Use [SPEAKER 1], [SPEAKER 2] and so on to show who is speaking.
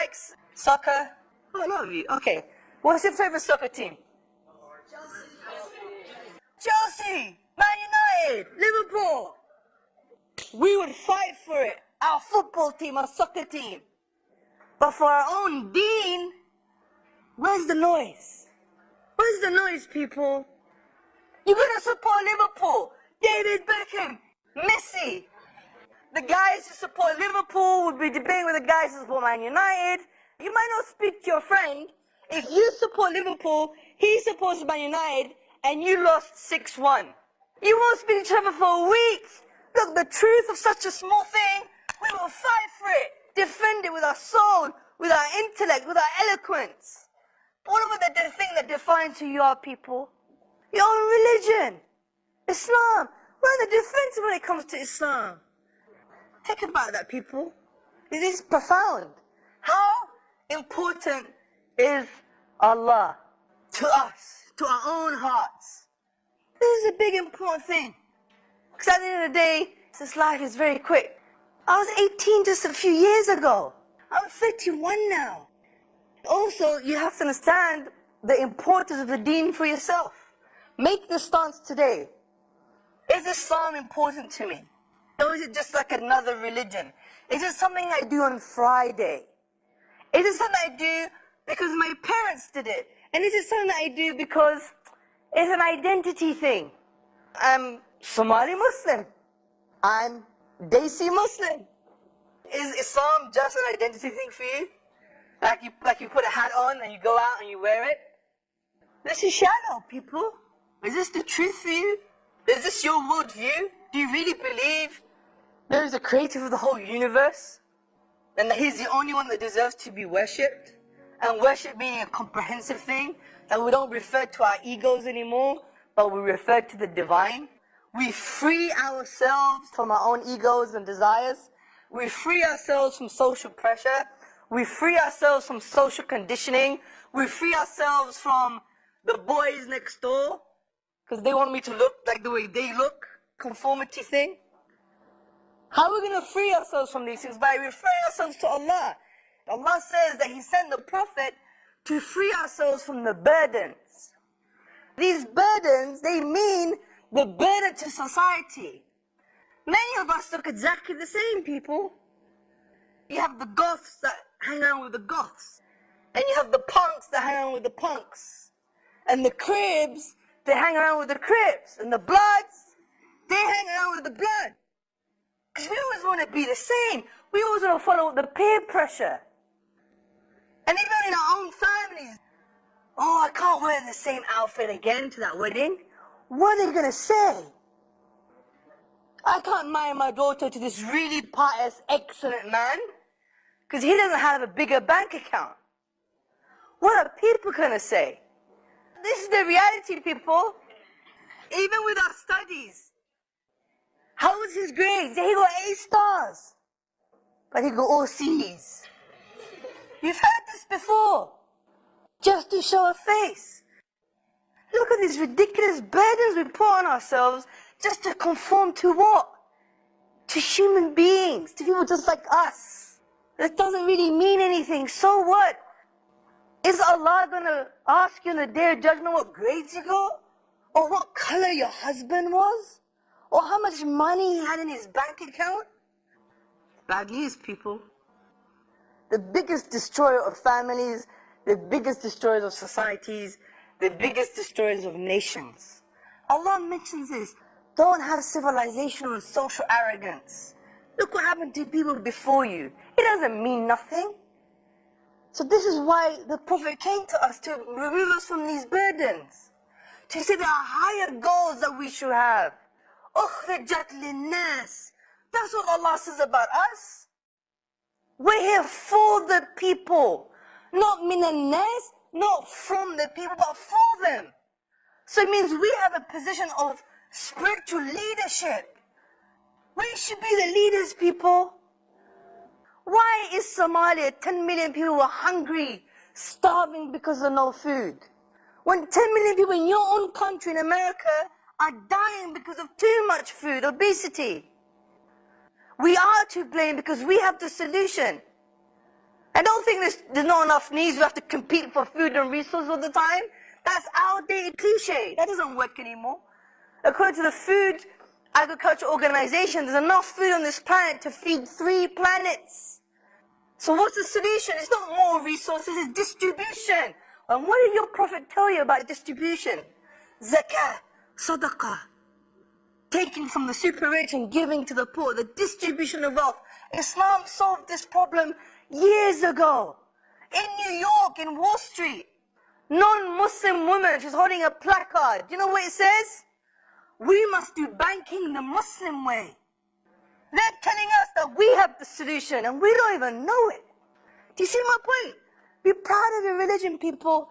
[SPEAKER 1] likes soccer? Oh, a lot of you. Okay. What's your favorite soccer team? Chelsea, Man United, Liverpool. We would fight for it. Our football team, our soccer team. But for our own deen, where's the noise? Where's the noise, people? You're going to support Liverpool. David Beckham, Messi. The guys who support Liverpool would be debating with the guys who support Man United. You might not speak to your friend. If you support Liverpool, he supports Man United, and you lost 6-1. You won't speak to each other for a week. Look, the truth of such a small thing, we will fight for it. Defend it with our soul, with our intellect, with our eloquence. What about the thing that defines who you are, people? Your own religion. Islam. We're on the defensive when it comes to Islam. Think about that, people. It is profound. How important is Allah to us, to our own hearts? This is a big important thing. Because at the end of the day, this life is very quick. I was 18 just a few years ago. I'm 31 now. Also, you have to understand the importance of the deen for yourself. Make the stance today. Is Islam important to me? Or is it just like another religion? Is it something I do on Friday? Is it something I do because my parents did it? And is it something that I do because it's an identity thing? I'm Somali Muslim. I'm Desi Muslim. Is Islam just an identity thing for you? Like you put a hat on and you go out and you wear it? This is shallow, people. Is this the truth for you? Is this your worldview? Do you really believe there is a creator of the whole universe? And that he's the only one that deserves to be worshipped? And worship being a comprehensive thing, that we don't refer to our egos anymore, but we refer to the divine. We free ourselves from our own egos and desires. We free ourselves from social pressure. We free ourselves from social conditioning. We free ourselves from the boys next door, because they want me to look like the way they look. Conformity thing. How are we going to free ourselves from these things? By referring ourselves to Allah. Allah says that He sent the Prophet to free ourselves from the burdens. These burdens, they mean the burden to society. Many of us look exactly the same, people. You have the goths that hang around with the goths. And you have the punks that hang around with the punks. And the cribs, they hang around with the cribs. And the bloods, they hang around with the blood. Because we always want to be the same. We always want to follow the peer pressure. And even in our own families. Oh, I can't wear the same outfit again to that wedding. What are they going to say? I can't marry my daughter to this really pious, excellent man, because he doesn't have a bigger bank account. What are people going to say? This is the reality, people. Even with our studies. How was his grades? Yeah, he got A stars. But he got all C's. You've heard this before. Just to show a face. Look at these ridiculous burdens we put on ourselves just to conform to what? To human beings, to people just like us. That doesn't really mean anything. So what? Is Allah going to ask you on the day of judgment what grades you got? Or what color your husband was? Or how much money he had in his bank account? Bad news, people. The biggest destroyer of families, the biggest destroyers of societies, the biggest destroyers of nations. Allah mentions this. Don't have civilizational and social arrogance. Look what happened to people before you. It doesn't mean nothing. So this is why the Prophet came to us, to remove us from these burdens. To say there are higher goals that we should have. أُخْرِجَتْ لِلنَّاسِ. That's what Allah says about us. We're here for the people. Not min al-nas, not from the people, but for them. So it means we have a position of spiritual leadership. We should be the leaders, people. Why is Somalia, 10 million people were hungry, starving because of no food? When 10 million people in your own country, in America, are dying because of too much food, obesity. We are to blame because we have the solution. And don't think there's not enough needs, we have to compete for food and resources all the time. That's outdated cliche. That doesn't work anymore. According to the Food Agriculture Organization, there's enough food on this planet to feed 3 planets. So what's the solution? It's not more resources, it's distribution. And what did your Prophet tell you about distribution? Zakah, sadaqah. Taking from the super rich and giving to the poor, the distribution of wealth. Islam solved this problem years ago. In New York, in Wall Street, non-Muslim woman, she's holding a placard. Do you know what it says? We must do banking the Muslim way. They're telling us that we have the solution and we don't even know it. Do you see my point? Be proud of your religion, people.